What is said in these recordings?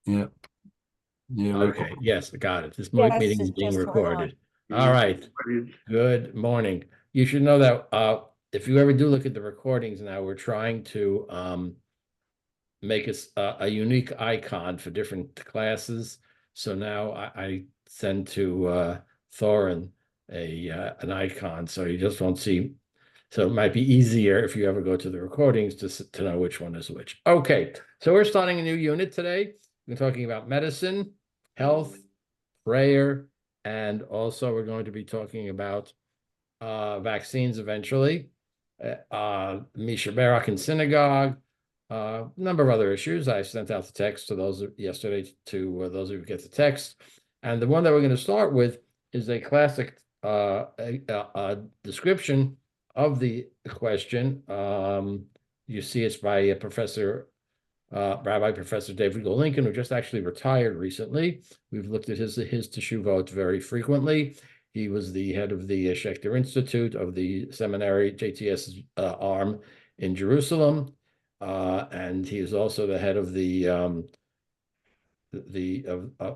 Yeah. Yeah. Okay, yes, got it. This Yes, meeting is it's being just going on. recorded. All right, good morning. You should know that if you ever do look at the recordings now, we're trying to make a unique icon for different classes. So now I send to Thorin an icon, so you just won't see. So it might be easier if you ever go to the recordings to know which one is which. Okay, so we're starting a new unit today. We're talking about medicine, health, prayer, and also we're going to be talking about vaccines eventually, Misha Barak in synagogue, a number of other issues. I sent out the text to those yesterday to those of you who get the text. And the one that we're going to start with is a classic description of the question. You see it's by Rabbi Professor David Lincoln, who just actually retired recently. We've looked at his teshuvot very frequently. He was the head of the Schechter Institute of the seminary JTS arm in Jerusalem, and he is also the head of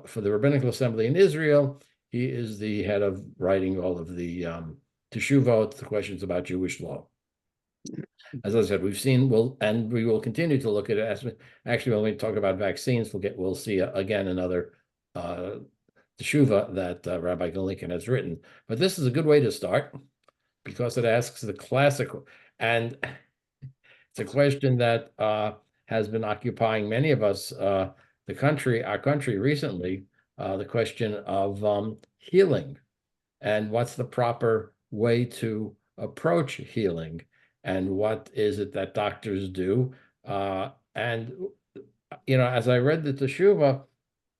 for the Rabbinical Assembly in Israel. He is the head of writing all of the teshuvot, the questions about Jewish law. As I said, we will continue to look at it. Actually, when we talk about vaccines, we'll see again another teshuva that Rabbi Lincoln has written. But this is a good way to start because it asks the classic, and it's a question that has been occupying many of us, our country recently, the question of healing and what's the proper way to approach healing and what is it that doctors do. And, as I read the teshuva,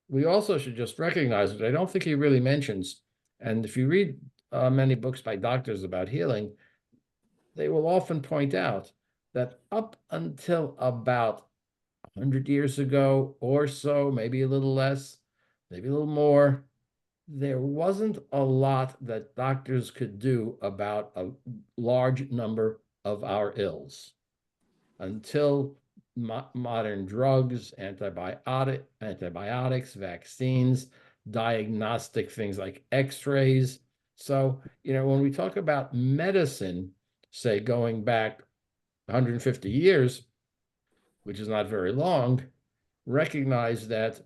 we also should just recognize that I don't think he really mentions, and if you read many books by doctors about healing, they will often point out that up until about 100 years ago or so, maybe a little less, maybe a little more, there wasn't a lot that doctors could do about a large number of our ills until modern drugs, antibiotics, vaccines, diagnostic things like x-rays. So, when we talk about medicine, say going back 150 years, which is not very long, recognize that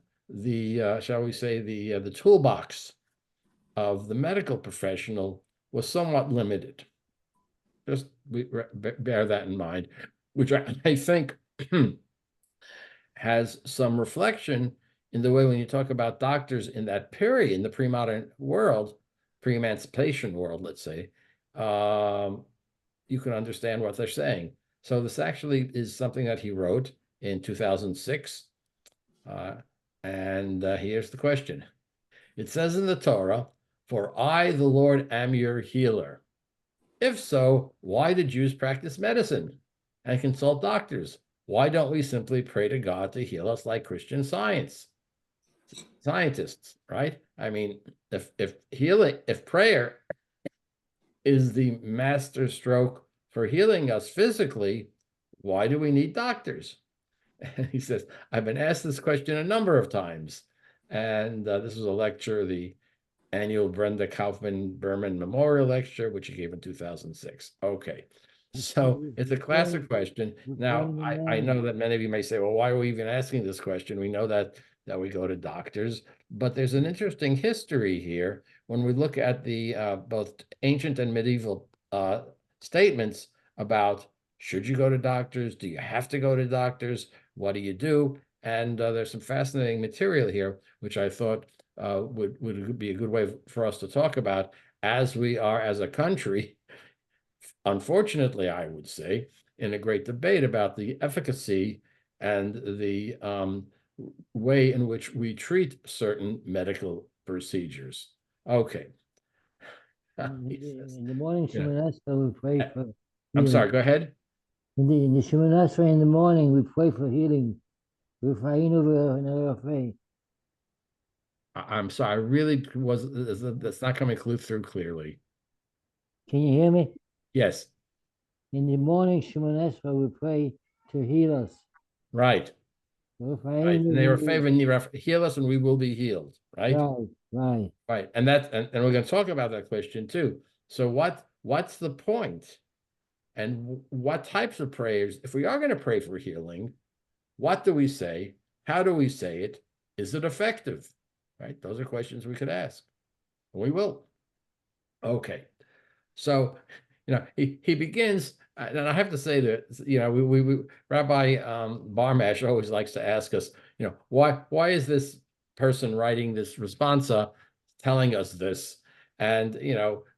shall we say, the toolbox of the medical professional was somewhat limited. Just bear that in mind, which I think has some reflection in the way when you talk about doctors in that period, in the pre-modern world, pre-emancipation world, let's say, you can understand what they're saying. So this actually is something that he wrote in 2006. And here's the question. It says in the Torah, "For I, the Lord, am your healer." If so, why do Jews practice medicine and consult doctors? Why don't we simply pray to God to heal us like Christian scientists, right? I mean, if prayer is the master stroke for healing us physically, why do we need doctors? And he says, I've been asked this question a number of times. And this was a lecture, the annual Brenda Kaufman Berman Memorial Lecture, which he gave in 2006. Okay, so it's a classic question. Now, I know that many of you may say, well, why are we even asking this question? We know that we go to doctors, but there's an interesting history here when we look at the both ancient and medieval statements about should you go to doctors? Do you have to go to doctors? What do you do? And there's some fascinating material here, which I thought would be a good way for us to talk about as we are as a country, unfortunately, I would say, in a great debate about the efficacy and the way in which we treat certain medical procedures. Okay. In the morning, Yeah. Shemon Esrei, we pray for I'm healing. sorry, go ahead. In the Shemon Esrei in the morning, we pray for healing. Can I'm sorry, I really that's not coming through clearly. you hear me? Yes, In the morning, Shemon Esrei, we pray to heal us. right. Right. And they were favoring heal us and we will be healed. Right. Right. Right. And that's and we're going to talk about that question too. So what's the point? And what types of prayers, if we are going to pray for healing, what do we say? How do we say it? Is it effective? Right? Those are questions we could ask. We will. Okay. So, he begins, and I have to say that, we Rabbi Barmash always likes to ask us, why is this person writing this responsa telling us this? And,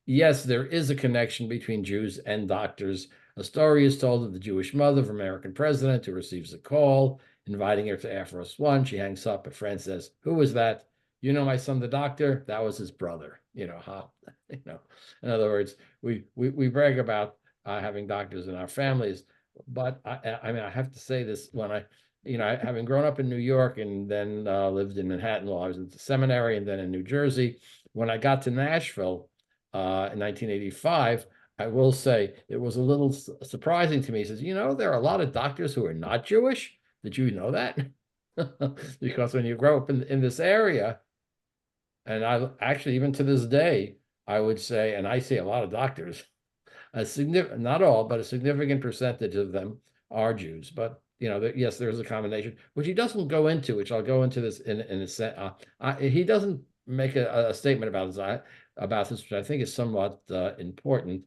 yes, there is a connection between Jews and doctors. A story is told of the Jewish mother of American president who receives a call inviting her to Air Force One. She hangs up. A friend says, "Who was that?" "You know my son, the doctor? That was his brother." How, in other words, we brag about having doctors in our families, but I mean, I have to say this when having grown up in New York and then lived in Manhattan while I was at the seminary and then in New Jersey, when I got to Nashville in 1985, I will say it was a little surprising to me. He says, there are a lot of doctors who are not Jewish. Did you know that? Because when you grow up in this area, and I actually, even to this day, I would say, and I see a lot of doctors, not all, but a significant percentage of them are Jews. But yes, there's a combination, which he doesn't go into, which I'll go into this in a sense. He doesn't make a statement about this, which I think is somewhat important.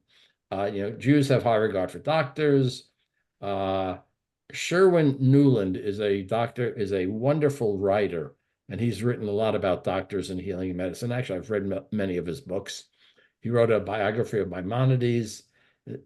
Jews have high regard for doctors. Sherwin Newland is a wonderful writer, and he's written a lot about doctors and healing medicine. Actually, I've read many of his books. He wrote a biography of Maimonides.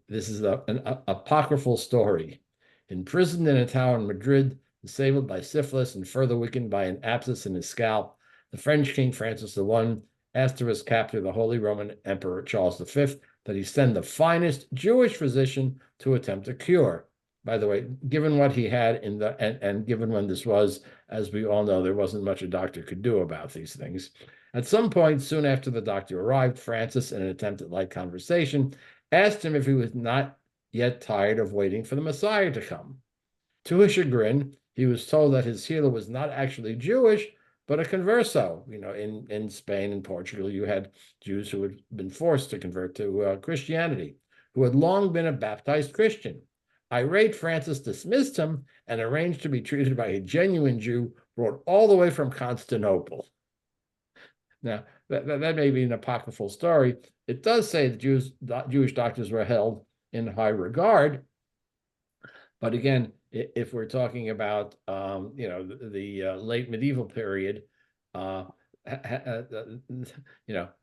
This is an apocryphal story. Imprisoned in a tower in Madrid, disabled by syphilis and further weakened by an abscess in his scalp, the French King Francis I asked of his captor, the Holy Roman Emperor Charles V, that he send the finest Jewish physician to attempt a cure. By the way, given what he had and given when this was, as we all know, there wasn't much a doctor could do about these things. At some point, soon after the doctor arrived, Francis, in an attempt at light conversation, asked him if he was not yet tired of waiting for the Messiah to come. To his chagrin, he was told that his healer was not actually Jewish, but a converso. In Spain and Portugal, you had Jews who had been forced to convert to Christianity, who had long been a baptized Christian. Irate, Francis dismissed him and arranged to be treated by a genuine Jew brought all the way from Constantinople. Now, that may be an apocryphal story. It does say that Jewish doctors were held in high regard. But again, if we're talking about, the late medieval period, not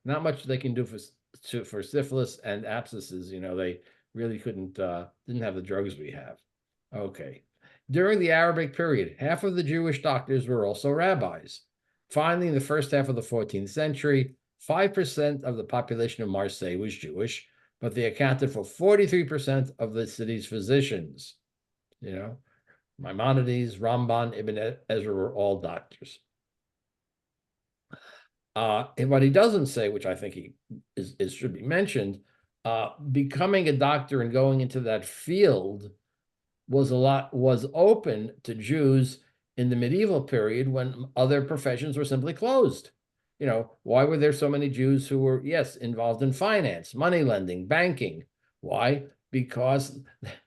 much they can do for syphilis and abscesses. They really didn't have the drugs we have. Okay. During the Arabic period, half of the Jewish doctors were also rabbis. Finally, in the first half of the 14th century, 5% of the population of Marseille was Jewish, but they accounted for 43% of the city's physicians. Maimonides, Ramban, Ibn Ezra were all doctors. And what he doesn't say, which I think should be mentioned, becoming a doctor and going into that field was open to Jews in the medieval period when other professions were simply closed. Why were there so many Jews who were, yes, involved in finance, money lending, banking? Why? Because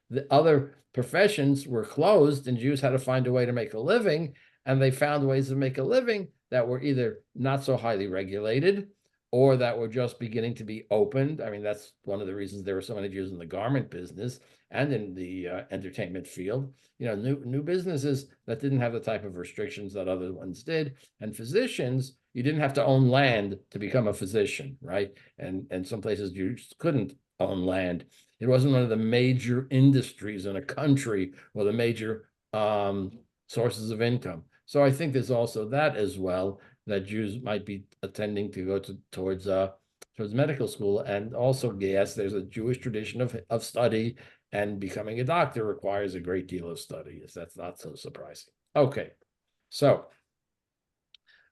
the other professions were closed and Jews had to find a way to make a living, and they found ways to make a living that were either not so highly regulated or that were just beginning to be opened. I mean, that's one of the reasons there were so many Jews in the garment business and in the entertainment field. New businesses that didn't have the type of restrictions that other ones did. And physicians, you didn't have to own land to become a physician, right? And some places you just couldn't own land. It wasn't one of the major industries in a country or the major sources of income. So I think there's also that as well, that Jews might be attending to go towards medical school. And also, yes, there's a Jewish tradition of study, and becoming a doctor requires a great deal of study. Yes, that's not so surprising. Okay, so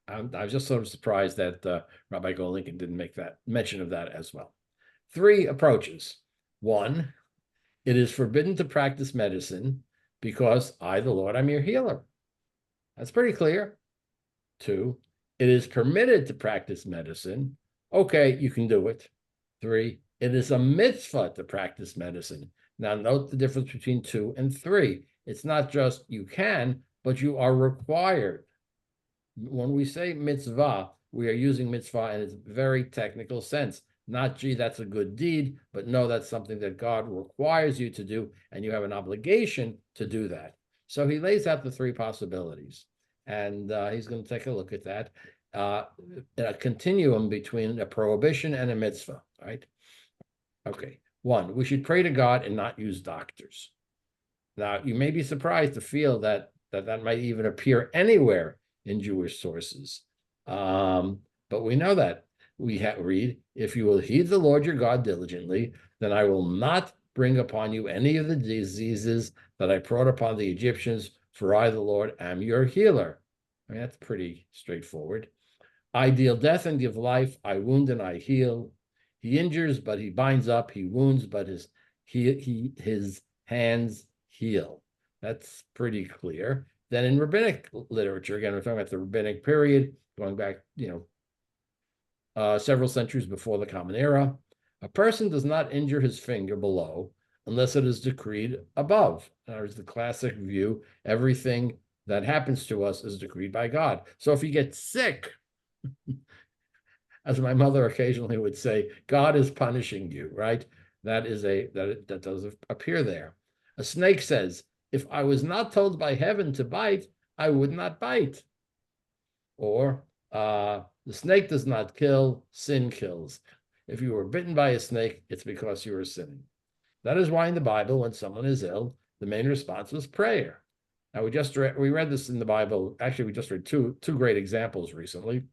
I was just sort of surprised that Rabbi Goldlincoln didn't make that mention of that as well. 3 approaches. 1, it is forbidden to practice medicine because I, the Lord, I'm your healer. That's pretty clear. 2, it is permitted to practice medicine. Okay, you can do it. 3, it is a mitzvah to practice medicine. Now, note the difference between 2 and 3. It's not just you can, but you are required. When we say mitzvah, we are using mitzvah in its very technical sense. Not, gee, that's a good deed, but no, that's something that God requires you to do, and you have an obligation to do that. So he lays out the 3 possibilities, and he's going to take a look at that. A continuum between a prohibition and a mitzvah, right? Okay. 1, we should pray to God and not use doctors. Now, you may be surprised to feel that might even appear anywhere in Jewish sources. But we know that. We read, if you will heed the Lord your God diligently, then I will not bring upon you any of the diseases that I brought upon the Egyptians, for I, the Lord, am your healer. I mean, that's pretty straightforward. I deal death and give life. I wound and I heal. He injures, but he binds up. He wounds, but his hands heal. That's pretty clear. Then in rabbinic literature, again, we're talking about the rabbinic period, going back, several centuries before the Common Era. A person does not injure his finger below unless it is decreed above. There's the classic view. Everything that happens to us is decreed by God. So if you get sick, as my mother occasionally would say, God is punishing you, right? That does appear there. A snake says, if I was not told by heaven to bite, I would not bite. Or the snake does not kill, sin kills. If you were bitten by a snake, it's because you were sinning. That is why in the Bible, when someone is ill, the main response was prayer. Now, we read this in the Bible. Actually, we just read two great examples recently.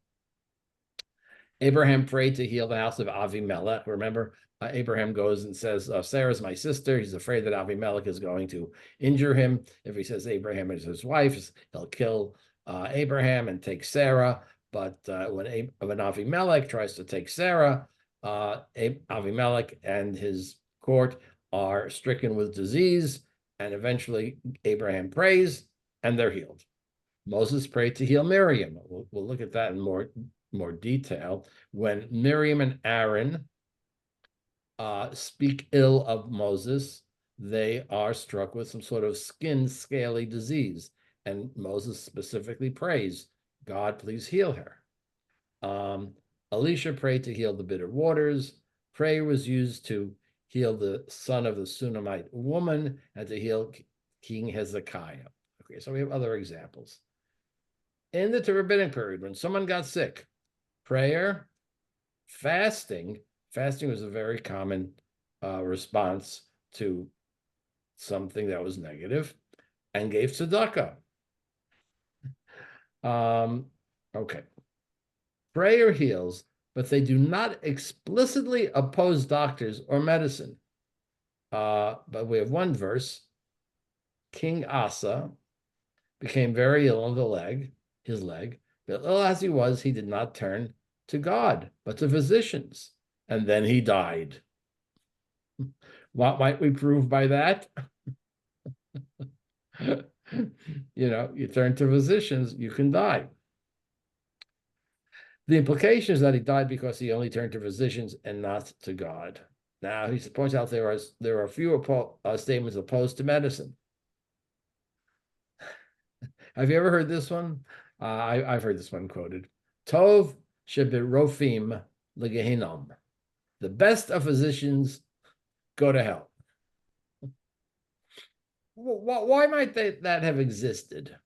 Abraham prayed to heal the house of Avimelech. Remember, Abraham goes and says, Sarah's my sister. He's afraid that Avimelech is going to injure him. If he says Abraham is his wife, he'll kill Abraham and take Sarah. But when Avimelech tries to take Sarah, Avimelech and his court are stricken with disease, and eventually Abraham prays, and they're healed. Moses prayed to heal Miriam. We'll look at that in more detail. When Miriam and Aaron speak ill of Moses, they are struck with some sort of scaly disease, and Moses specifically prays, God, please heal her. Elisha prayed to heal the bitter waters. Prayer was used to heal the son of the Shunammite woman and to heal King Hezekiah. Okay, so we have other examples. In the rabbinic period, when someone got sick, prayer, fasting was a very common response to something that was negative, and gave tzedakah. Okay. Prayer heals, but they do not explicitly oppose doctors or medicine. But we have one verse. King Asa became very ill on his leg, but ill as he was, he did not turn to God, but to physicians, and then he died. What might we prove by that? You turn to physicians, you can die. The implication is that he died because he only turned to physicians and not to God. Now, he points out there are few statements opposed to medicine. Have you ever heard this one? I've heard this one quoted. Tov shebirofim legehinnom. The best of physicians go to hell. Why might that have existed?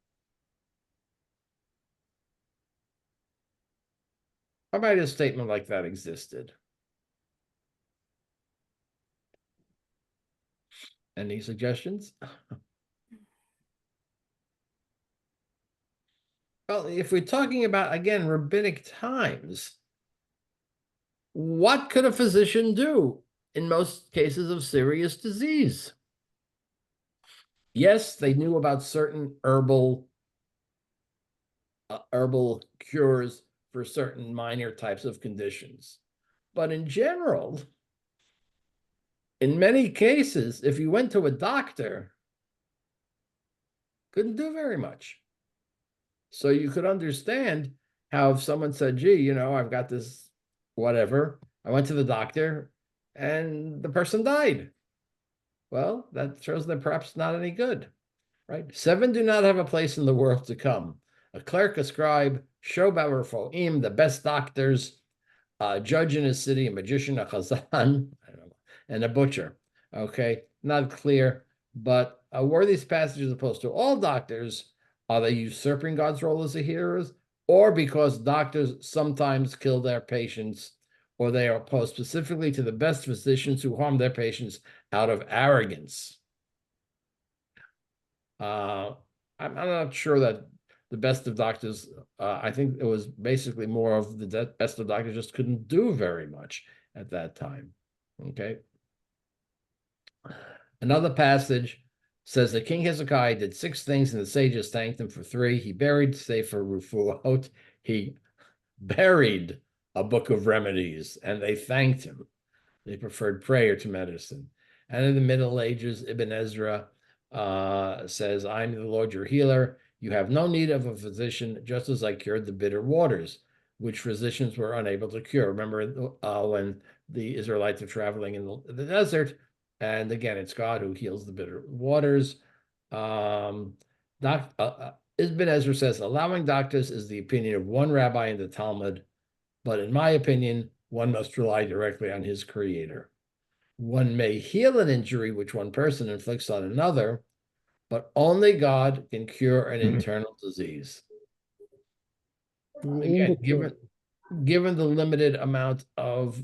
Why might a statement like that existed? Any suggestions? Well, if we're talking about, again, rabbinic times, what could a physician do in most cases of serious disease? Yes, they knew about certain herbal cures for certain minor types of conditions. But in general, in many cases, if you went to a doctor, couldn't do very much. So you could understand how if someone said, gee, I've got this whatever, I went to the doctor and the person died. Well, that shows they're perhaps not any good, right? 7 do not have a place in the world to come. A clerk, a scribe, shobab Rephoim, the best doctors, a judge in his city, a magician, a chazan, I don't know, and a butcher. Okay, not clear, but were these passages opposed to all doctors? Are they usurping God's role as a hero, or because doctors sometimes kill their patients, or they are opposed specifically to the best physicians who harm their patients out of arrogance? I'm not sure that the best of doctors, I think it was basically more of the best of doctors just couldn't do very much at that time. Okay. Another passage says that King Hezekiah did 6 things and the sages thanked him for 3. He buried Sefer Refuot. He buried a book of remedies and they thanked him. They preferred prayer to medicine. And in the Middle Ages, Ibn Ezra says, I'm the Lord your healer. You have no need of a physician, just as I cured the bitter waters, which physicians were unable to cure. Remember when the Israelites are traveling in the desert, and again, it's God who heals the bitter waters. Ibn Ezra says, allowing doctors is the opinion of one rabbi in the Talmud, but in my opinion, one must rely directly on his creator. One may heal an injury which one person inflicts on another, but only God can cure an internal disease. Again, given the limited amount of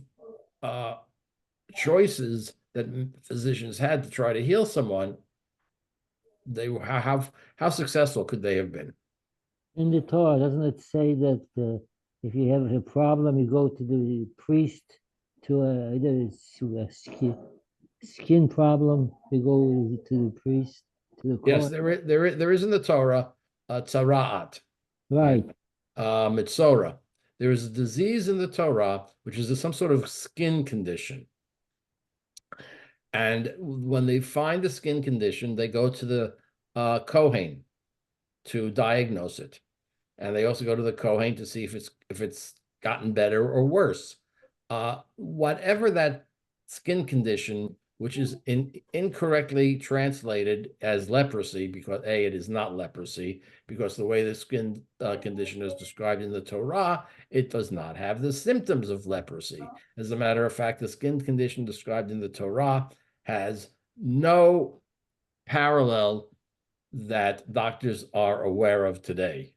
choices that physicians had to try to heal someone, they how successful could they have been? In the Torah, doesn't it say that if you have a problem, you go to the priest to a skin problem, you go to the priest, to the Yes, Kohen? there is in the Torah tzara'at, Right. mitzora. There is a disease in the Torah, which is some sort of skin condition. And when they find the skin condition, they go to the Kohen to diagnose it. And they also go to the Kohen to see if it's gotten better or worse. Whatever that skin condition, which is incorrectly translated as leprosy, because it is not leprosy, because the way the skin condition is described in the Torah, it does not have the symptoms of leprosy. As a matter of fact, the skin condition described in the Torah has no parallel that doctors are aware of today.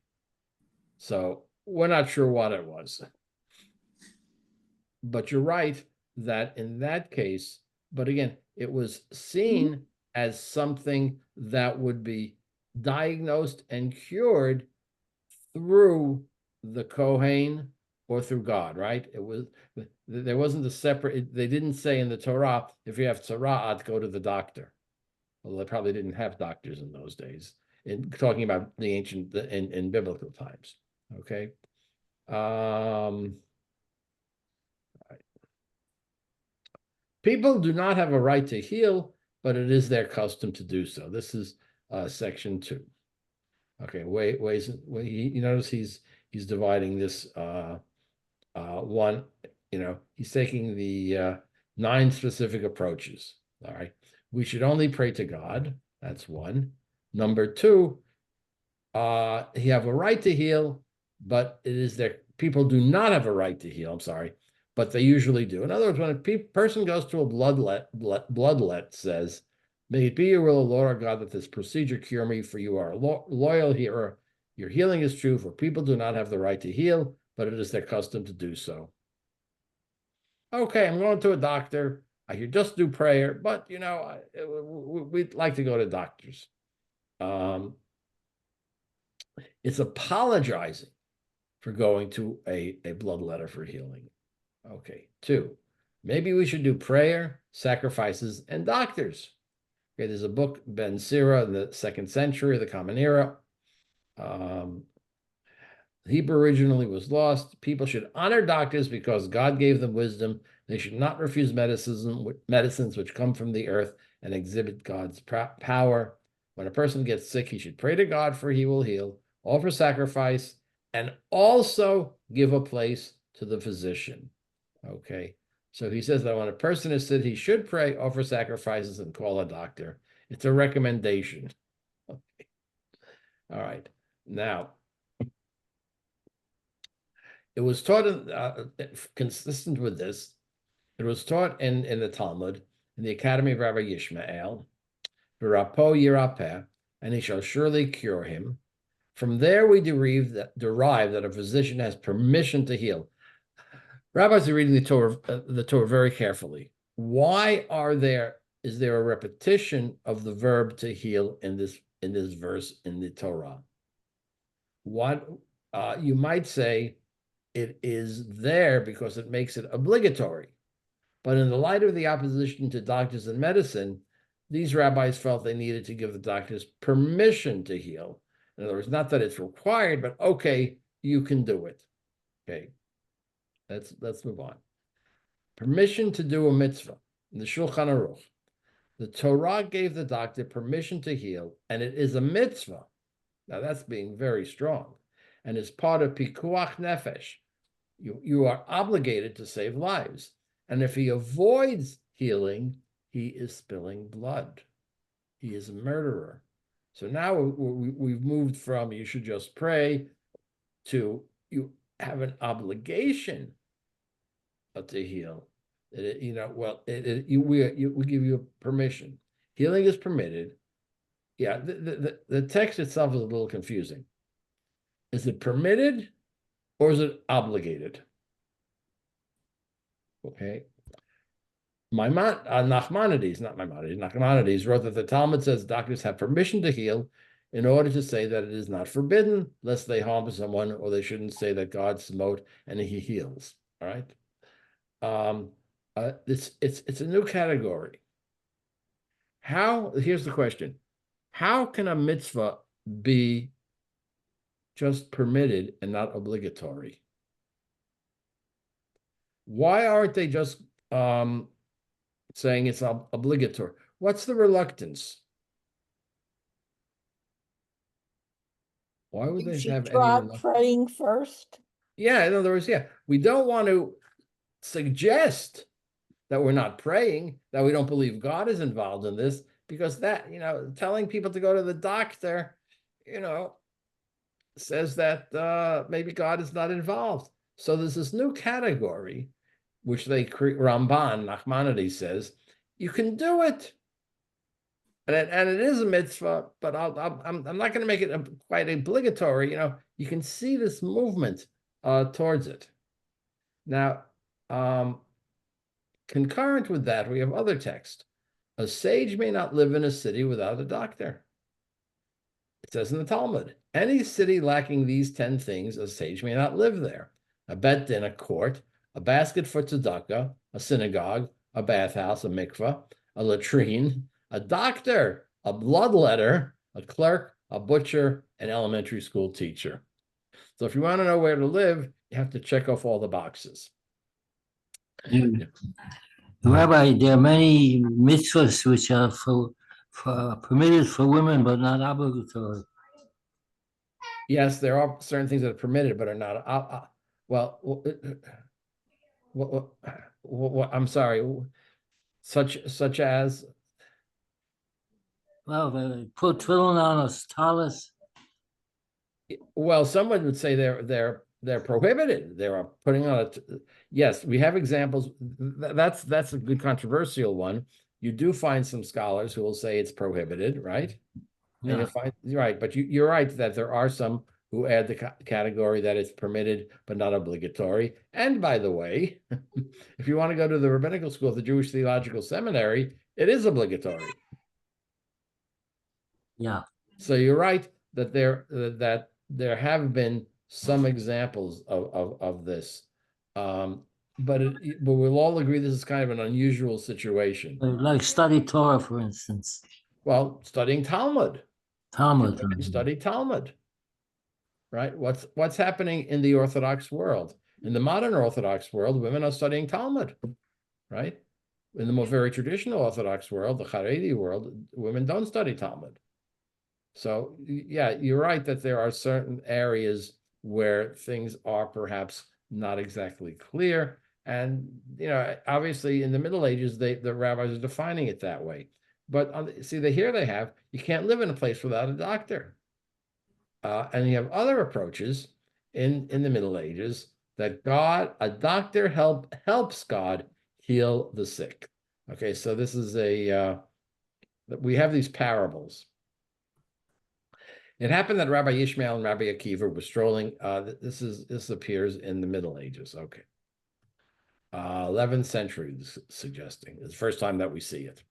So we're not sure what it was. But you're right that in that case, but again, it was seen as something that would be diagnosed and cured through the Kohen or through God, right? There wasn't a separate, they didn't say in the Torah, if you have tzara'at, go to the doctor. Well, they probably didn't have doctors in those days, in talking about the ancient, in biblical times, okay? People do not have a right to heal, but it is their custom to do so. This is section 2. Okay, you notice he's dividing this one, he's taking the 9 specific approaches. All right. We should only pray to God. That's 1. Number 2, he have a right to heal, but it is their people do not have a right to heal. I'm sorry, but they usually do. In other words, when a person goes to a bloodlet says, may it be your will, Lord our God, that this procedure cure me, for you are a loyal healer. Your healing is true, for people do not have the right to heal, but it is their custom to do so. Okay, I'm going to a doctor. I could just do prayer, but we'd like to go to doctors. It's apologizing for going to a bloodletter for healing. Okay, 2, maybe we should do prayer, sacrifices, and doctors. Okay, there's a book, Ben Sira, in the 2nd century, the Common Era. Hebrew originally was lost. People should honor doctors because God gave them wisdom. They should not refuse medicines which come from the earth and exhibit God's power. When a person gets sick, he should pray to God, for he will heal. offer sacrifice, and also give a place to the physician. Okay. So he says that when a person is sick, he should pray, offer sacrifices, and call a doctor. It's a recommendation. Okay. All right. Now, it was taught consistent with this. It was taught in the Talmud, in the Academy of Rabbi Yishmael, V'rapo yirapeh, and he shall surely cure him. From there, we derive that a physician has permission to heal. Rabbis are reading the Torah very carefully. Why is there a repetition of the verb to heal in this verse in the Torah? What you might say it is there because it makes it obligatory. But in the light of the opposition to doctors and medicine, these rabbis felt they needed to give the doctors permission to heal. In other words, not that it's required, but okay, you can do it. Okay, let's move on. Permission to do a mitzvah. In the Shulchan Aruch, the Torah gave the doctor permission to heal, and it is a mitzvah. Now that's being very strong, and it's part of pikuach nefesh. You are obligated to save lives, and if he avoids healing, he is spilling blood. He is a murderer. So now we've moved from you should just pray to you have an obligation to heal. We give you permission. Healing is permitted. Yeah, the text itself is a little confusing. Is it permitted or is it obligated? Okay. Nachmanides wrote that the Talmud says doctors have permission to heal in order to say that it is not forbidden, lest they harm someone, or they shouldn't say that God smote and he heals. All right. It's a new category. Here's the question. How can a mitzvah be just permitted and not obligatory? Why aren't they just saying it's obligatory? What's the reluctance? Why would they have any reluctance? Praying first? Yeah, in other words, we don't want to suggest that we're not praying, that we don't believe God is involved in this, because that, telling people to go to the doctor, says that maybe God is not involved. So there's this new category, which Ramban, Nachmanides says, you can do it. And it is a mitzvah, but I'm not going to make it quite obligatory. You can see this movement towards it. Now, concurrent with that, we have other text. A sage may not live in a city without a doctor. It says in the Talmud, any city lacking these 10 things, a sage may not live there. A bet din, a court, a basket for tzedakah, a synagogue, a bathhouse, a mikveh, a latrine, a doctor, a bloodletter, a clerk, a butcher, an elementary school teacher. So if you want to know where to live, you have to check off all the boxes. Rabbi, there are many mitzvahs which are permitted for women, but not obligatory. Yes, there are certain things that are permitted, but are not. I'm sorry. Such as. Well, put tefillin on a tallis. Well, someone would say they're prohibited. They are putting on it. Yes, we have examples. That's a good controversial one. You do find some scholars who will say it's prohibited, right? Yeah. And you're right, but you're right that there are some who add the category that it's permitted but not obligatory. And by the way, if you want to go to the rabbinical school of the Jewish Theological Seminary, it is obligatory. Yeah. So you're right that there have been some examples of this, but we'll all agree this is kind of an unusual situation. Like study Torah, for instance. Well, studying Talmud. Study Talmud, right? What's happening in the Orthodox world? In the modern Orthodox world, women are studying Talmud, right? In the more very traditional Orthodox world, the Haredi world, women don't study Talmud. So yeah, you're right that there are certain areas where things are perhaps not exactly clear. And obviously in the Middle Ages, the rabbis are defining it that way. But see, here they have, you can't live in a place without a doctor. And you have other approaches in the Middle Ages that a doctor helps God heal the sick. Okay, so this is we have these parables. It happened that Rabbi Ishmael and Rabbi Akiva were strolling. This appears in the Middle Ages. Okay, 11th century, suggesting it's the first time that we see it.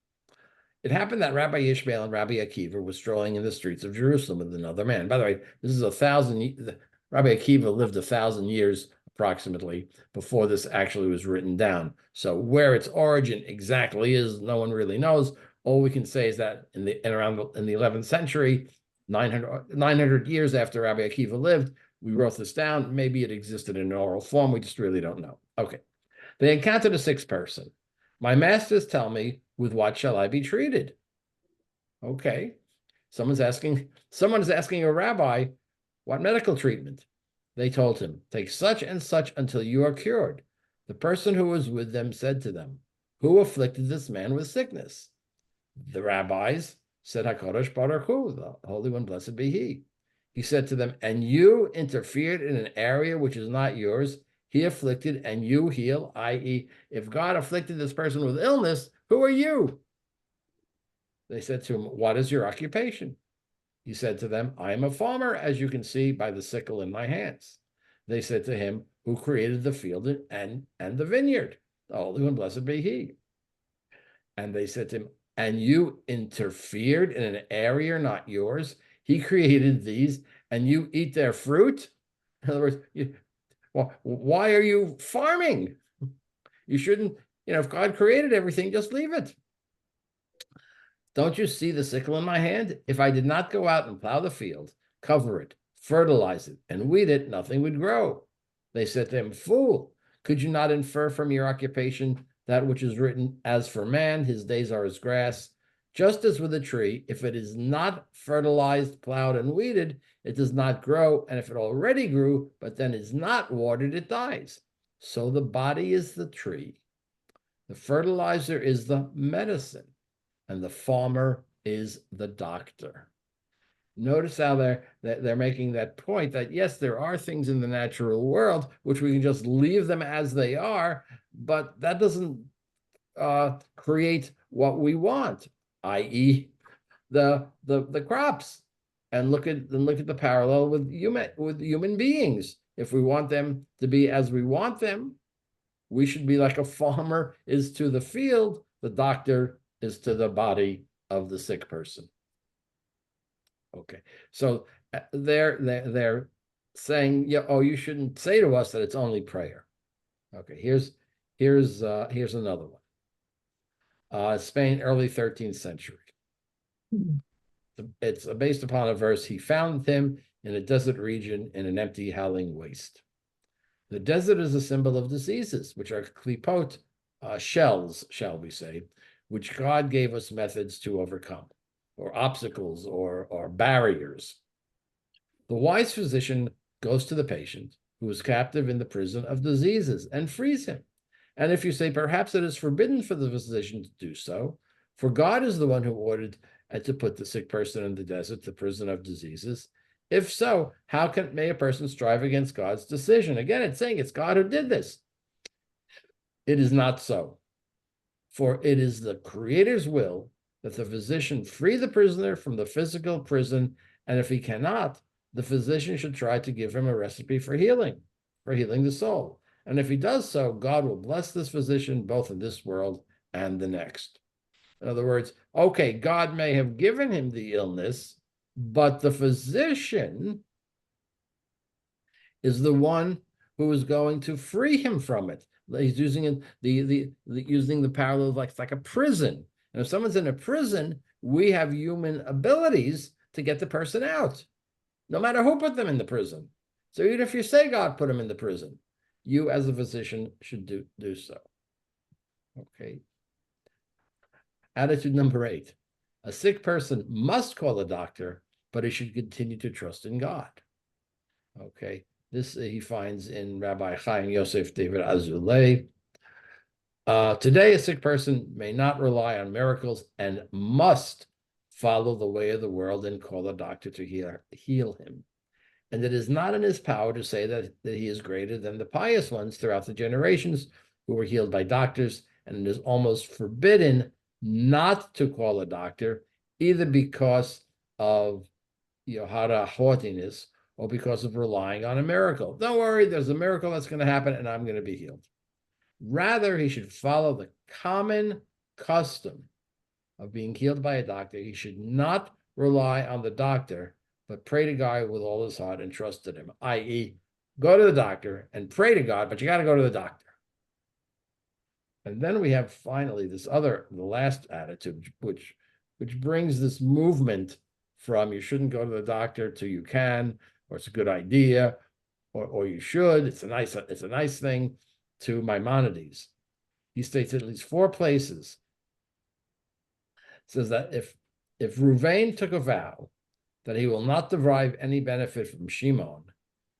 It happened that Rabbi Ishmael and Rabbi Akiva were strolling in the streets of Jerusalem with another man. By the way, this is Rabbi Akiva lived 1,000 years approximately before this actually was written down. So where its origin exactly is, no one really knows. All we can say is that in the 11th century, 900 years after Rabbi Akiva lived, we wrote this down. Maybe it existed in an oral form. We just really don't know. Okay. They encountered a sick person. My masters tell me, with what shall I be treated? Okay. Someone's asking a rabbi, what medical treatment? They told him, take such and such until you are cured. The person who was with them said to them, who afflicted this man with sickness? The rabbis said, HaKadosh Baruch Hu, the Holy One, blessed be He. He said to them, and you interfered in an area which is not yours. He afflicted and you heal, i.e., if God afflicted this person with illness, who are you? They said to him, what is your occupation? He said to them, I am a farmer, as you can see by the sickle in my hands. They said to him, who created the field and the vineyard? The Holy One, blessed be He. And they said to him, and you interfered in an area not yours? He created these, and you eat their fruit? In other words, why are you farming? You shouldn't, if God created everything, just leave it. Don't you see the sickle in my hand? If I did not go out and plow the field, cover it, fertilize it, and weed it, nothing would grow. They said to him, fool, could you not infer from your occupation that which is written, as for man, his days are as grass? Just as with a tree, if it is not fertilized, plowed, and weeded, it does not grow. And if it already grew, but then is not watered, it dies. So the body is the tree. The fertilizer is the medicine. And the farmer is the doctor. Notice how they're making that point that, yes, there are things in the natural world which we can just leave them as they are, but that doesn't create what we want, i.e., the crops. And look at the parallel with human beings. If we want them to be as we want them, we should be like a farmer is to the field, the doctor is to the body of the sick person. Okay, so they're saying, yeah, oh, you shouldn't say to us that it's only prayer. Okay, here's another one. Spain, early 13th century. It's based upon a verse. He found him in a desert region in an empty, howling waste. The desert is a symbol of diseases, which are klipot, shells, shall we say, which God gave us methods to overcome, or obstacles, or barriers. The wise physician goes to the patient who is captive in the prison of diseases and frees him. And if you say, perhaps it is forbidden for the physician to do so, for God is the one who ordered to put the sick person in the desert, the prison of diseases. If so, how may a person strive against God's decision? Again, it's saying it's God who did this. It is not so. For it is the Creator's will that the physician free the prisoner from the physical prison, and if he cannot, the physician should try to give him a recipe for healing the soul. And if he does so, God will bless this physician both in this world and the next. In other words, okay, God may have given him the illness, but the physician is the one who is going to free him from it. He's using using the parallel like a prison. And if someone's in a prison, we have human abilities to get the person out, no matter who put them in the prison. So even if you say God put him in the prison, you as a physician should do so. Okay. Attitude number 8. A sick person must call a doctor but he should continue to trust in God. Okay, this he finds in Rabbi Chaim Yosef David Azulay. Today, a sick person may not rely on miracles and must follow the way of the world and call a doctor to heal him. And it is not in his power to say that he is greater than the pious ones throughout the generations who were healed by doctors, and it is almost forbidden not to call a doctor, either because of haughtiness or because of relying on a miracle. Don't worry, there's a miracle that's going to happen and I'm going to be healed. Rather, he should follow the common custom of being healed by a doctor. He should not rely on the doctor, but pray to God with all his heart and trust in him, i.e., go to the doctor and pray to God, but you got to go to the doctor. And then we have finally the last attitude, which brings this movement from you shouldn't go to the doctor to you can, or it's a good idea, or you should, it's a nice thing, to Maimonides. He states at least 4 places. It says that if Ruvain took a vow that he will not derive any benefit from Shimon,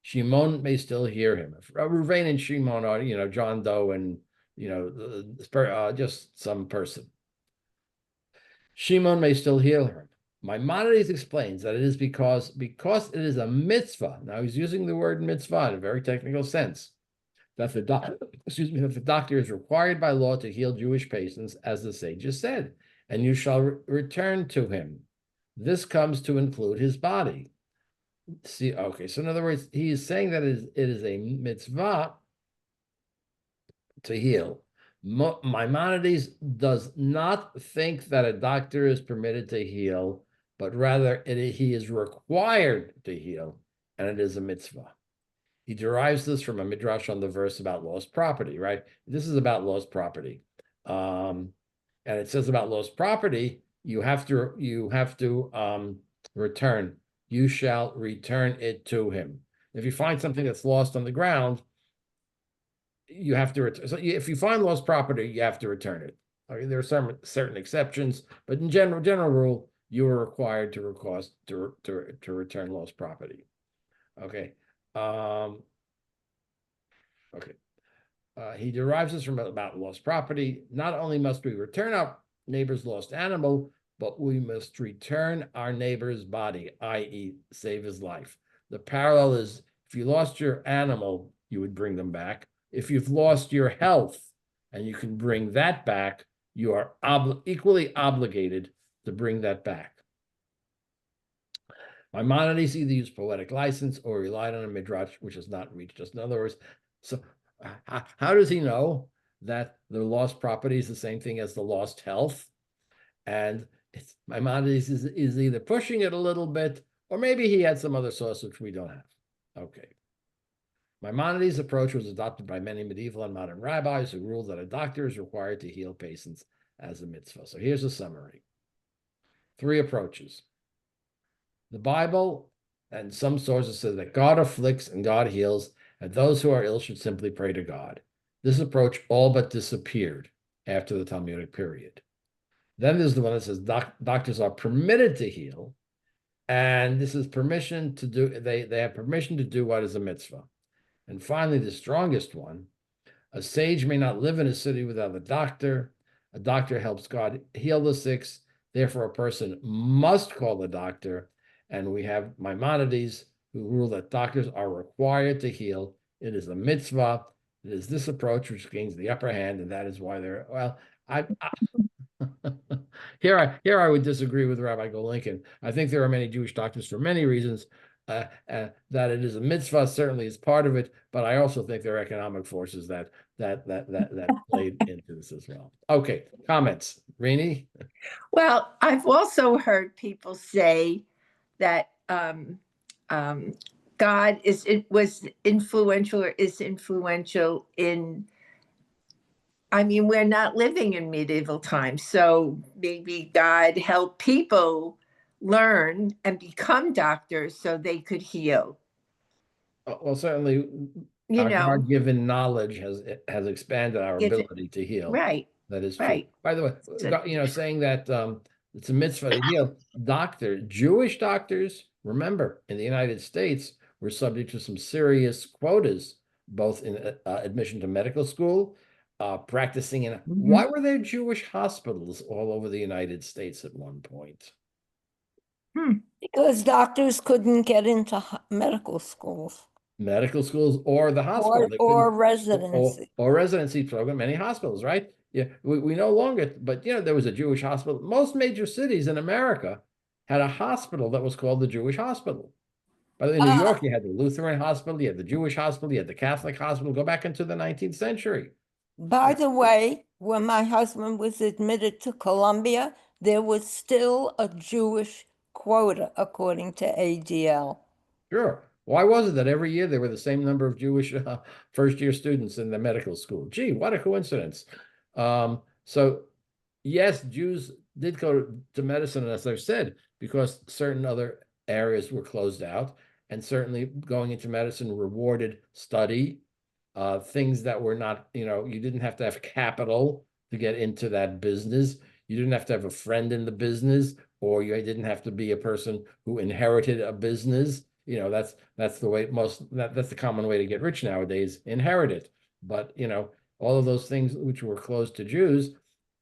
Shimon may still hear him. If Ruvain and Shimon are, John Doe and, just some person, Shimon may still hear him. Maimonides explains that it is because it is a mitzvah. Now he's using the word mitzvah in a very technical sense. That the doctor is required by law to heal Jewish patients, as the sages said, and you shall return to him. This comes to include his body. See, okay, so in other words, he is saying that it is a mitzvah to heal. Maimonides does not think that a doctor is permitted to heal, but rather he is required to heal, and it is a mitzvah. He derives this from a midrash on the verse about lost property, right? This is about lost property. And it says about lost property, you have to return. You shall return it to him. If you find something that's lost on the ground, you have to return. So if you find lost property, you have to return it. Okay, there are certain exceptions, but in general rule, you are required to return lost property. Okay. He derives this from about lost property. Not only must we return our neighbor's lost animal, but we must return our neighbor's body, i.e., save his life. The parallel is if you lost your animal, you would bring them back. If you've lost your health and you can bring that back, you are equally obligated to bring that back. Maimonides either used poetic license or relied on a midrash which has not reached us. In other words, so how does he know that the lost property is the same thing as the lost health? And Maimonides is either pushing it a little bit, or maybe he had some other source which we don't have. Okay. Maimonides' approach was adopted by many medieval and modern rabbis who ruled that a doctor is required to heal patients as a mitzvah. So here's a summary. 3 approaches. The Bible and some sources say that God afflicts and God heals, and those who are ill should simply pray to God. This approach all but disappeared after the Talmudic period. Then there's the one that says doctors are permitted to heal, and this is permission to do, they have permission to do what is a mitzvah. And finally, the strongest one, a sage may not live in a city without a doctor. A doctor helps God heal the sick. Therefore, a person must call a doctor. And we have Maimonides, who rule that doctors are required to heal. It is a mitzvah. It is this approach which gains the upper hand, and that is why they're, well, here I would disagree with Rabbi Golinkin. I think there are many Jewish doctors for many reasons. That it is a mitzvah certainly is part of it, but I also think there are economic forces that played into this as well. Okay, comments, Rini? Well, I've also heard people say that God was influential or is influential in. I mean, we're not living in medieval times, so maybe God helped people learn and become doctors so they could heal. Well, certainly, our God-given knowledge has expanded our ability to heal. Right. That is true. Right. By the way, saying that It's a mitzvah. Jewish doctors, remember, in the United States, were subject to some serious quotas, both in admission to medical school, practicing in. Why were there Jewish hospitals all over the United States at one point? Because doctors couldn't get into medical schools Medical schools or the hospital. or residency. Or residency program, many hospitals, right? Yeah, we no longer, but there was a Jewish hospital. Most major cities in America had a hospital that was called the Jewish Hospital. By the way, in New York, you had the Lutheran hospital, you had the Jewish hospital, you had the Catholic hospital. Go back into the 19th century. By the way, when my husband was admitted to Columbia, there was still a Jewish quota according to ADL. Sure. Why was it that every year there were the same number of Jewish first-year students in the medical school? Gee, what a coincidence. So, yes, Jews did go to medicine, as I've said, because certain other areas were closed out, and certainly going into medicine rewarded study, things that were not, you didn't have to have capital to get into that business. You didn't have to have a friend in the business, or you didn't have to be a person who inherited a business. That's the way that's the common way to get rich nowadays, inherit it. But, all of those things which were closed to Jews,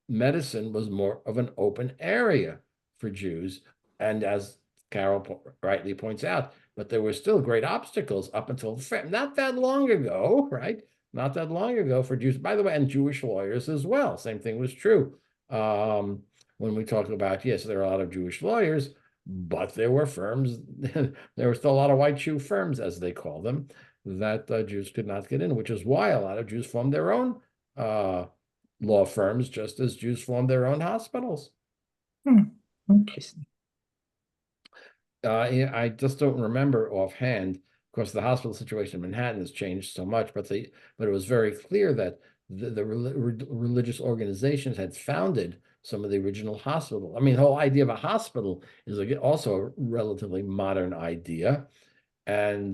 medicine was more of an open area for Jews. And as Carol rightly points out, but there were still great obstacles up until not that long ago, right? Not that long ago for Jews, by the way, and Jewish lawyers as well. Same thing was true. When we talk about, yes, there are a lot of Jewish lawyers, but there were firms, there were still a lot of white shoe firms, as they call them, that Jews could not get in, which is why a lot of Jews formed their own law firms, just as Jews formed their own hospitals. Interesting. I just don't remember offhand. Of course, the hospital situation in Manhattan has changed so much, but it was very clear that the religious organizations had founded some of the original hospital. I mean, the whole idea of a hospital is also a relatively modern idea, and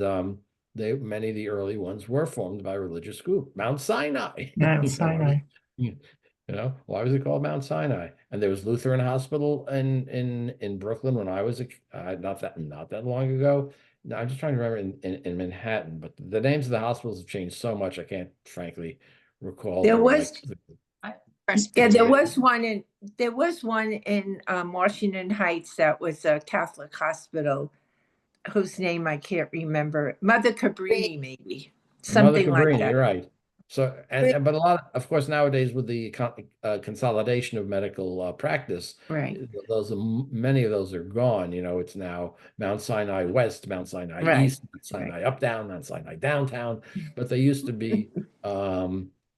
many of the early ones were formed by religious group. Mount Sinai. Mount Sinai. Why was it called Mount Sinai? And there was Lutheran Hospital in Brooklyn when I was not that long ago. No, I'm just trying to remember in Manhattan, but the names of the hospitals have changed so much I can't frankly recall. There was there was one in Washington Heights that was a Catholic hospital whose name I can't remember. Mother Cabrini, maybe something Mother Cabrini, like that. You're right. So, but a lot, of course, nowadays with the consolidation of medical practice, Right. Many of those are gone. It's now Mount Sinai West, Mount Sinai Right. East, Mount Sinai Up Down, Mount Sinai Downtown. But they used to be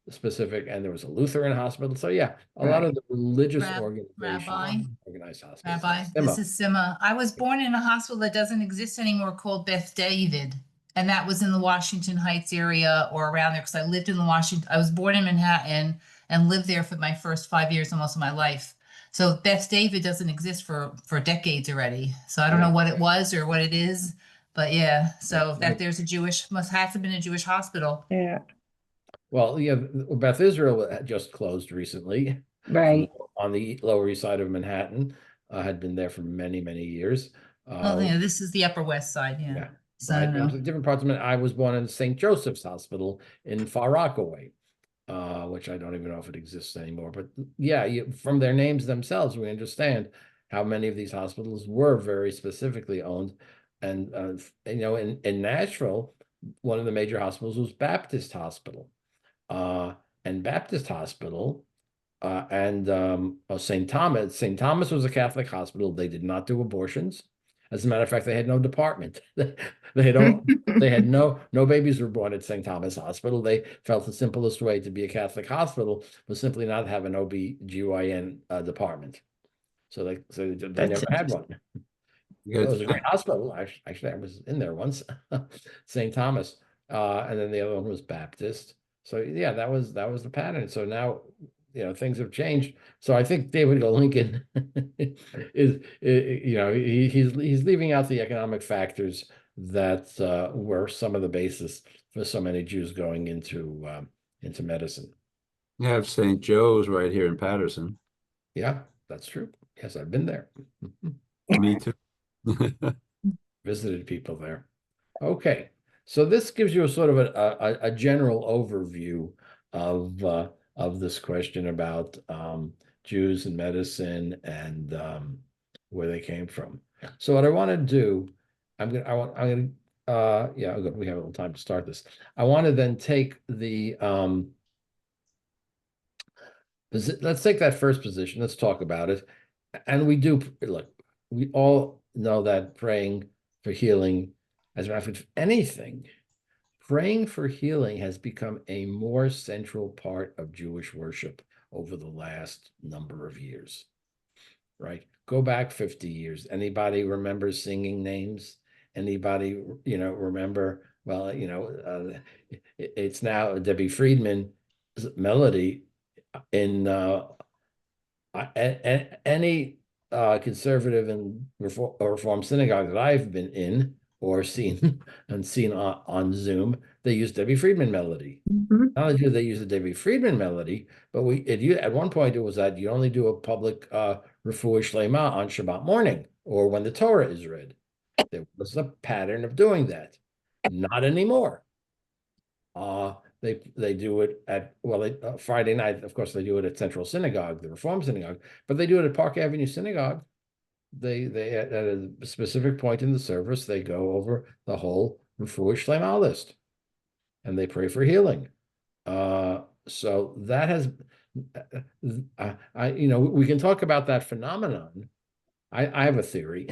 specific, and there was a Lutheran hospital. So yeah, a lot of the religious organizations organized hospitals. Rabbi, this is Sima. I was born in a hospital that doesn't exist anymore called Beth David. And that was in the Washington Heights area or around there, because I lived in I was born in Manhattan and lived there for my first 5 years of most of my life. So Beth David doesn't exist for decades already. So I don't know what it was or what it is, but yeah. So that there's must have been a Jewish hospital. Yeah. Well, yeah, Beth Israel had just closed recently. Right. On the Lower East Side of Manhattan, had been there for many, many years. Yeah, this is the Upper West Side, yeah. So I don't know. Different parts of it. I was born in St. Joseph's Hospital in Far Rockaway, which I don't even know if it exists anymore. But yeah, from their names themselves, we understand how many of these hospitals were very specifically owned. And in Nashville, one of the major hospitals was Baptist Hospital, and Baptist Hospital. St. Thomas. St. Thomas was a Catholic hospital. They did not do abortions. As a matter of fact, they had no department. They had no babies were born at St. Thomas Hospital. They felt the simplest way to be a Catholic hospital was simply not have an OB/GYN department. So they never had one. It was a great hospital. Actually, I was in there once, St. Thomas, and then the other one was Baptist. So yeah, that was the pattern. So now, things have changed. So I think David Lincoln is he's leaving out the economic factors that were some of the basis for so many Jews going into medicine. You have St. Joe's right here in Patterson. Yeah, that's true. Yes, I've been there. Me too. Visited people there. Okay, so this gives you a sort of a general overview of this question about Jews and medicine and where they came from. So what I want to do, yeah, good, we have a little time to start this. I want to then take the let's take that first position. Let's talk about it. And we do look, we all know that praying for healing, as a matter of fact, anything, praying for healing has become a more central part of Jewish worship over the last number of years, right? Go back 50 years. Anybody remember singing names? Anybody, remember, well, it's now Debbie Friedman's melody in any conservative and reform synagogue that I've been in or seen on Zoom, they use Debbie Friedman melody. Mhm. Not only do they use the Debbie Friedman melody, but at one point it was that you only do a public refuah shlema on Shabbat morning or when the Torah is read. There was a pattern of doing that. Not anymore. They do it at Friday night. Of course, they do it at Central Synagogue, the Reform Synagogue, but they do it at Park Avenue Synagogue. They at a specific point in the service, they go over the whole refuah shlema list, and they pray for healing. So that has, we can talk about that phenomenon. I have a theory.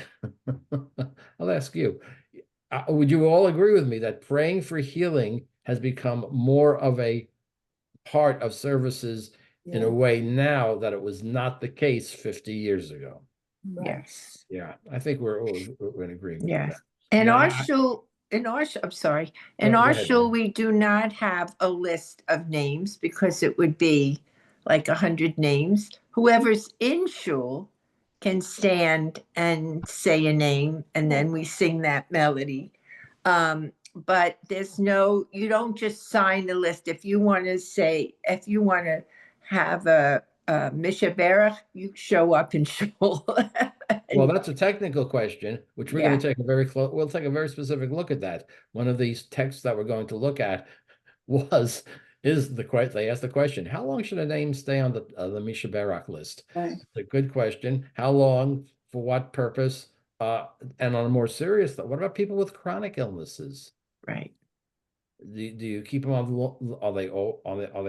I'll ask you. Would you all agree with me that praying for healing has become more of a part of services in a way now that it was not the case 50 years ago? Yes. Yeah, I think we're in agreement. Yes. With that. In Now, our shul, I'm sorry, in Go our ahead, shul, Jen. we do not have a list of names because it would be like 100 names. Whoever's in shul can stand and say a name, and then we sing that melody. But you don't just sign the list. If you want to have a Misha Berach, you show up in shul. Well, that's a technical question, which we're going to take we'll take a very specific look at that. One of these texts that we're going to look at they asked the question, how long should a name stay on the Misha Berach list? Right. It's a good question. How long, for what purpose? And on a more serious thought, what about people with chronic illnesses? Right. Do you keep them on the are they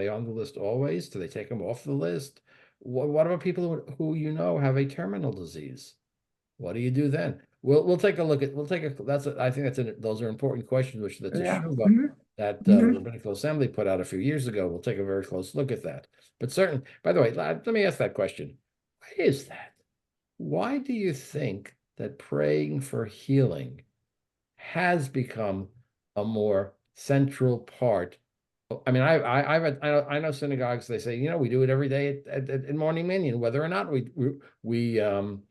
on the list always? Do they take them off the list? What about people who have a terminal disease? What do you do then? We'll take a look at I think those are important questions, which the Yeah. teshuva Mhm. that Mhm. the Rabbinical Assembly put out a few years ago. We'll take a very close look at that. But certainly, by the way, let me ask that question. Why is that? Why do you think that praying for healing has become a more central part? I mean, I know synagogues. They say, we do it every day at morning minyan, whether or not we bring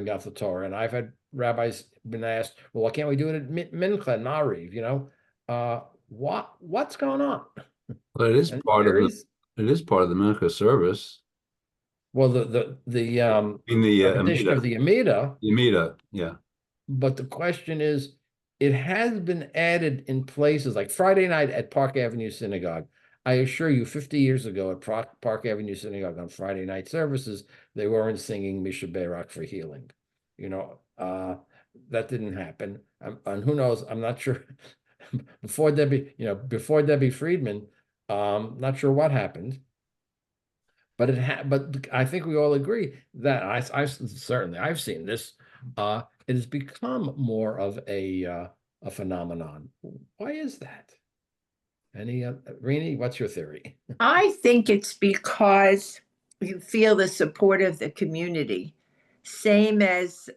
out the Torah. And I've had rabbis been asked, well, why can't we do it at Mincha and Mariv? What's going on? Well, it is Any part of theories? the mincha service. Well, the In the repetition of the Amida, Amida, yeah. but the question is, it has been added in places like Friday night at Park Avenue Synagogue. I assure you, 50 years ago at Park Avenue Synagogue on Friday night services, they weren't singing Misha Berach for healing. That didn't happen. And who knows? I'm not sure. Before Debbie Friedman, not sure what happened. But I think we all agree that I've seen this. It has become more of a phenomenon. Why is that? Rini, what's your theory? I think it's because you feel the support of the community. Same as,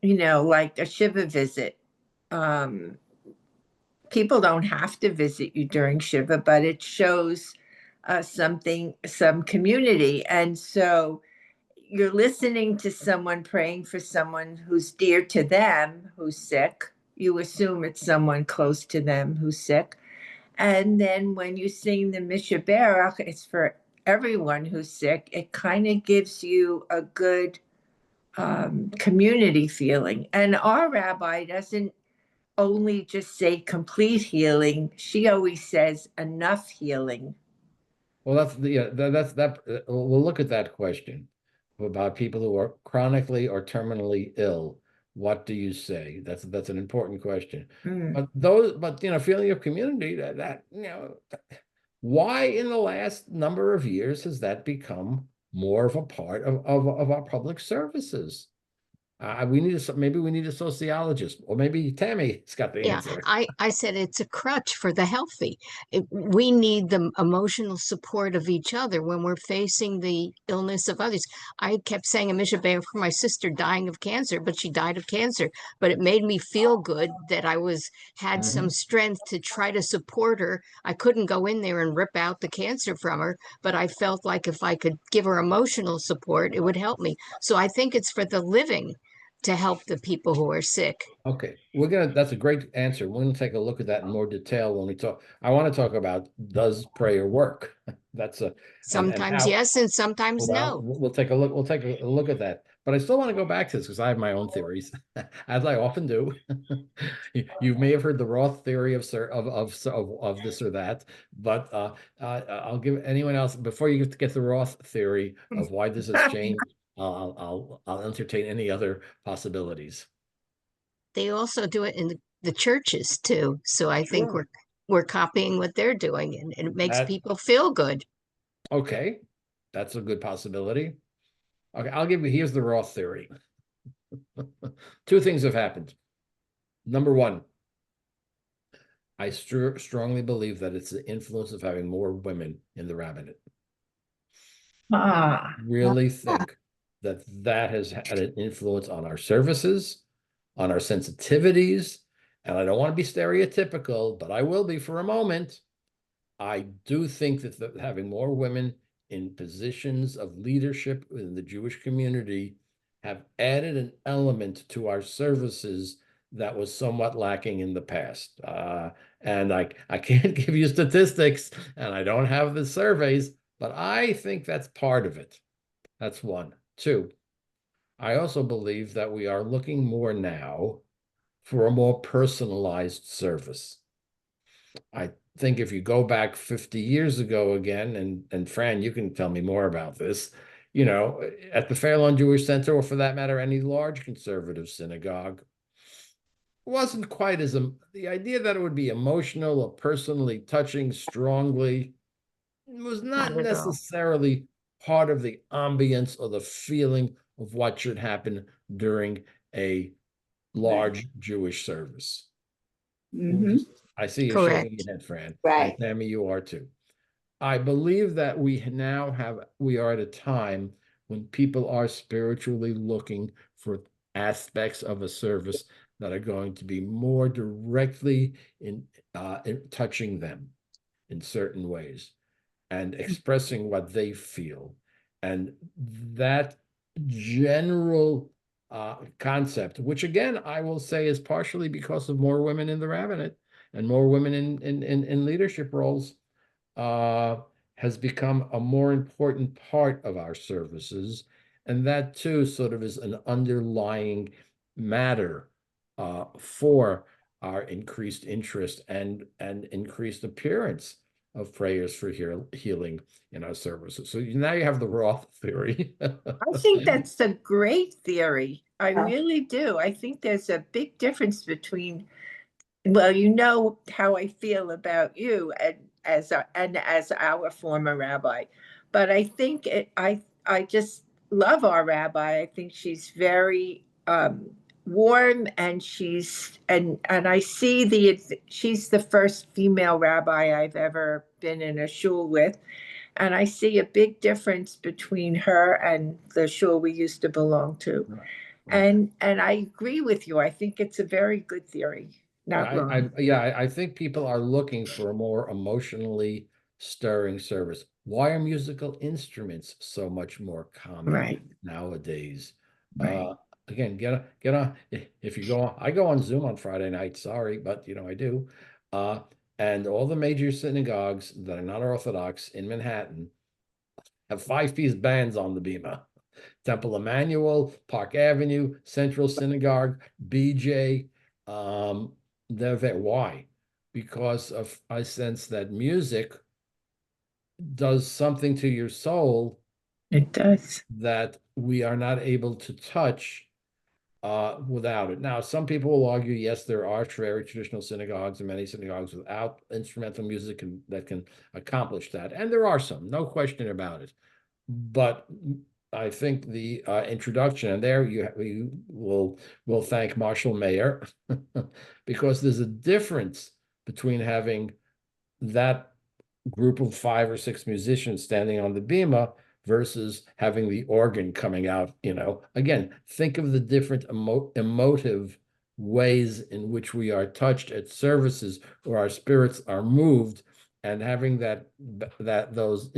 like a Shiva visit. People don't have to visit you during Shiva, but it shows some community. And so you're listening to someone praying for someone who's dear to them, who's sick. You assume it's someone close to them who's sick. And then when you sing the Misha Berach, it's for everyone who's sick. It kind of gives you a good community feeling. And our rabbi doesn't only just say complete healing. She always says enough healing. Well, we'll look at that question about people who are chronically or terminally ill. What do you say? That's an important question. Mm. But feeling of community, why in the last number of years has that become more of a part of our public services? Maybe we need a sociologist, or maybe Tammy's got the Yeah, answer. I said it's a crutch for the healthy. We need the emotional support of each other when we're facing the illness of others. I kept saying a Misha for my sister dying of cancer, but she died of cancer. But it made me feel good that I had some strength to try to support her. I couldn't go in there and rip out the cancer from her, but I felt like if I could give her emotional support, it would help me. So I think it's for the living to help the people who are sick. Okay, that's a great answer. We're gonna take a look at that in more detail when we talk. I want to talk about, does prayer work? That's and Sometimes how. yes, and sometimes Well, no. we'll take a look. We'll take a look at that. But I still want to go back to this because I have my own theories, as I often do. You may have heard the Roth theory of this or that, but I'll give anyone else before you get the Roth theory of why this has changed. I'll entertain any other possibilities. They also do it in the churches too. So I think Sure. we're copying what they're doing, and it makes people feel good. Okay, that's a good possibility. Okay, here's the Roth theory. Two things have happened. Number one, I strongly believe that it's the influence of having more women in the rabbinate. Really think that has had an influence on our services, on our sensitivities, and I don't want to be stereotypical, but I will be for a moment. I do think that having more women in positions of leadership in the Jewish community have added an element to our services that was somewhat lacking in the past. And I can't give you statistics, and I don't have the surveys, but I think that's part of it. That's one. Two, I also believe that we are looking more now for a more personalized service. I think if you go back 50 years ago again, and Fran, you can tell me more about this, at the Fairlawn Jewish Center, or for that matter, any large conservative synagogue, wasn't quite as the idea that it would be emotional or personally touching strongly was not Not at all. necessarily part of the ambience or the feeling of what should happen during a large Jewish service. Mhm. I see you Correct. shaking your head, Fran. Right. And Tammy, you are too. I believe that we are at a time when people are spiritually looking for aspects of a service that are going to be more directly in touching them in certain ways and expressing what they feel. And that general concept, which again, I will say is partially because of more women in the rabbinate and more women in leadership roles, has become a more important part of our services. And that too sort of is an underlying matter for our increased interest and increased appearance of prayers for healing in our services. So now you have the Roth theory. I think that's a great theory. I really do. I think there's a big difference between, well, you know how I feel about you and as our former rabbi, but I think I just love our rabbi. I think she's very warm, and and I see she's the first female rabbi I've ever been in a shul with. And I see a big difference between her and the shul we used to belong to. Right. And I agree with you. I think it's a very good theory. Not wrong. I think people are looking for a more emotionally stirring service. Why are musical instruments so much more common Right. nowadays? Right. Again, get on. If you go on, I go on Zoom on Friday night. Sorry, but I do. And all the major synagogues that are not Orthodox in Manhattan, have 5-piece bands on the bima. Temple Emmanuel, Park Avenue, Central Synagogue, BJ. They're there. Why? Because I sense that music does something to your soul It does. that we are not able to touch without it. Now, some people will argue, yes, there are very traditional synagogues and many synagogues without instrumental music that can accomplish that. And there are some, no question about it. But I think the introduction, and there you will thank Marshall Mayer, because there's a difference between having that group of 5 or 6 musicians standing on the bima versus having the organ coming out. Again, think of the different emotive ways in which we are touched at services or our spirits are moved, and having those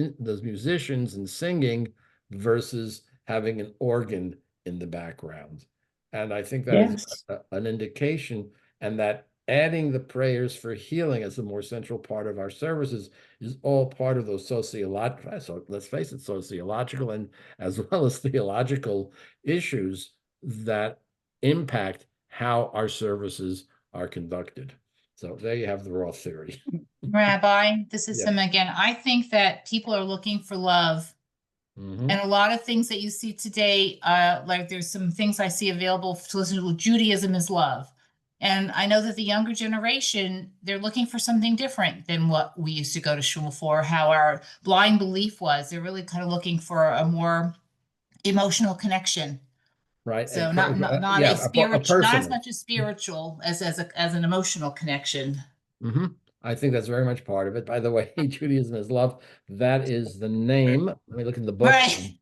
musicians and singing versus having an organ in the background. And I think that is an indication, and that adding the prayers for healing as a more central part of our services is all part of those sociological, so let's face it, sociological and as well as theological issues that impact how our services are conducted. So there you have the Roth theory. Rabbi, this is Yeah. him again. I think that people are looking for love. Mhm. And a lot of things that you see today, like there's some things I see available to listen to. Judaism is love. And I know that the younger generation, they're looking for something different than what we used to go to shul for, how our blind belief was. They're really kind of looking for a more emotional connection. Right. So And not yeah, a spiritual, not as personal. much as spiritual as an emotional connection. Mhm. I think that's very much part of it. By the way, Judaism is love. That is the name. Let me look in the book. Right.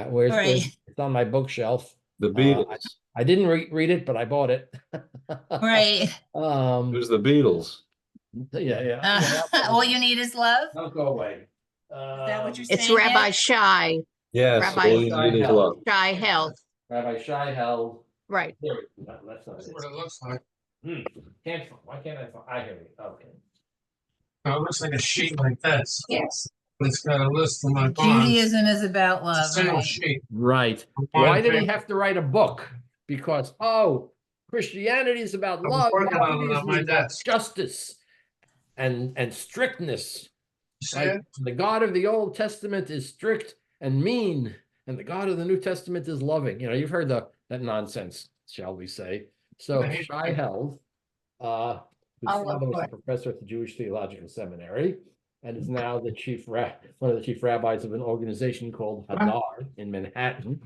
Where's Right. it's on my bookshelf. The Beatles. I didn't read it, but I bought it. Right. Who's the Beatles? Yeah. All you need is love. Don't go away. Is that what you're It's saying? Rabbi Ed? Shai, Yes, Rabbi all you need is love. Shai Health. Rabbi Shai held. Right. There, no, that's not it. What it looks like. Why can't I find? I hear it. Okay. It looks like a sheet like this. Yes. It's got a list of my bonds. Judaism is about It's a love, single right? sheet. Right. Why did he have to write a book? Because, Christianity is about I was love. working on it on Judaism my is about desk. justice and strictness. You see Like it? the God of the Old Testament is strict and mean, and the God of the New Testament is loving. You've heard that nonsense, shall we say. So I hate Shai that. held, whose I'll father look was for a it. professor at the Jewish Theological Seminary, and is now one of the chief rabbis of an organization called Hadar in Manhattan.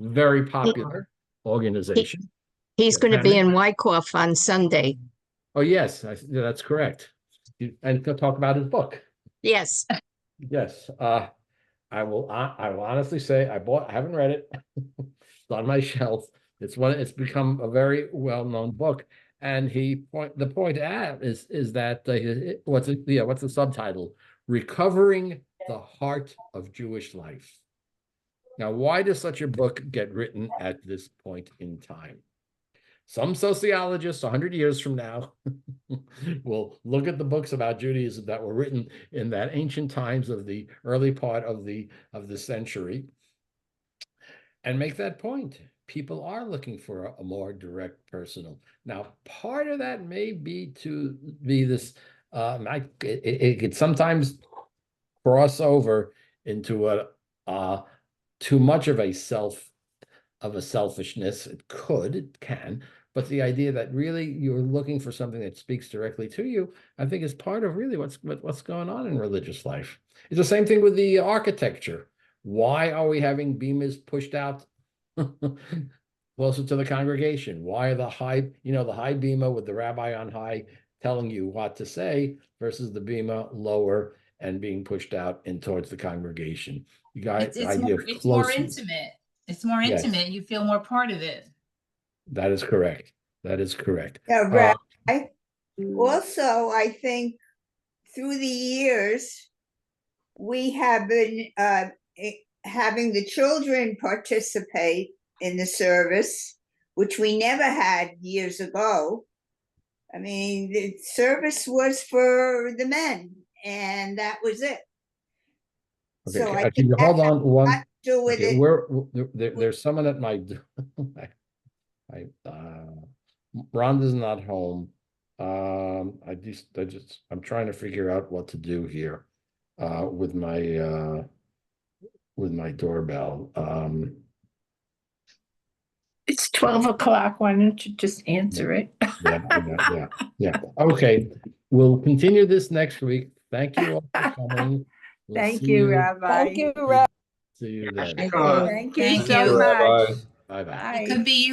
Very popular organization. He's Yeah. going to be in Wyckoff on Sunday. Oh, yes, that's correct. And to talk about his book. Yes. Yes. I will honestly say I haven't read it. It's on my shelf. It's become a very well-known book. And the point is that what's the subtitle? Recovering the Heart of Jewish Life. Now, why does such a book get written at this point in time? Some sociologists 100 years from now will look at the books about Judaism that were written in that ancient times of the early part of the century and make that point. People are looking for a more direct personal. Now, part of that may be this, it could sometimes cross over into too much of a selfishness. It can, but the idea that really you're looking for something that speaks directly to you, I think is part of really what's going on in religious life. It's the same thing with the architecture. Why are we having bimas pushed out closer to the congregation? Why are the high bima with the rabbi on high telling you what to say versus the bima lower and being pushed out and towards the congregation? You got the idea of closeness. It's more intimate. It's more Yes. intimate. You feel more part of it. That is correct. That is correct. Yeah, Rabbi. Also, I think through the years, we have been having the children participate in the service, which we never had years ago. I mean, the service was for the men, and that was it. Okay, So I can think you that hold has on one? to do with Okay, it. there's someone at my, Rhonda's not home. I'm trying to figure out what to do here, with my doorbell. It's 12 o'clock. Why don't you just answer it? Yeah. Okay, we'll continue this next week. Thank you all for coming. We'll Thank see you, Rabbi. Thank you, Rabbi. See you then. Thank you Thank so you. much. Rabbi. Bye-bye. Bye. It could be you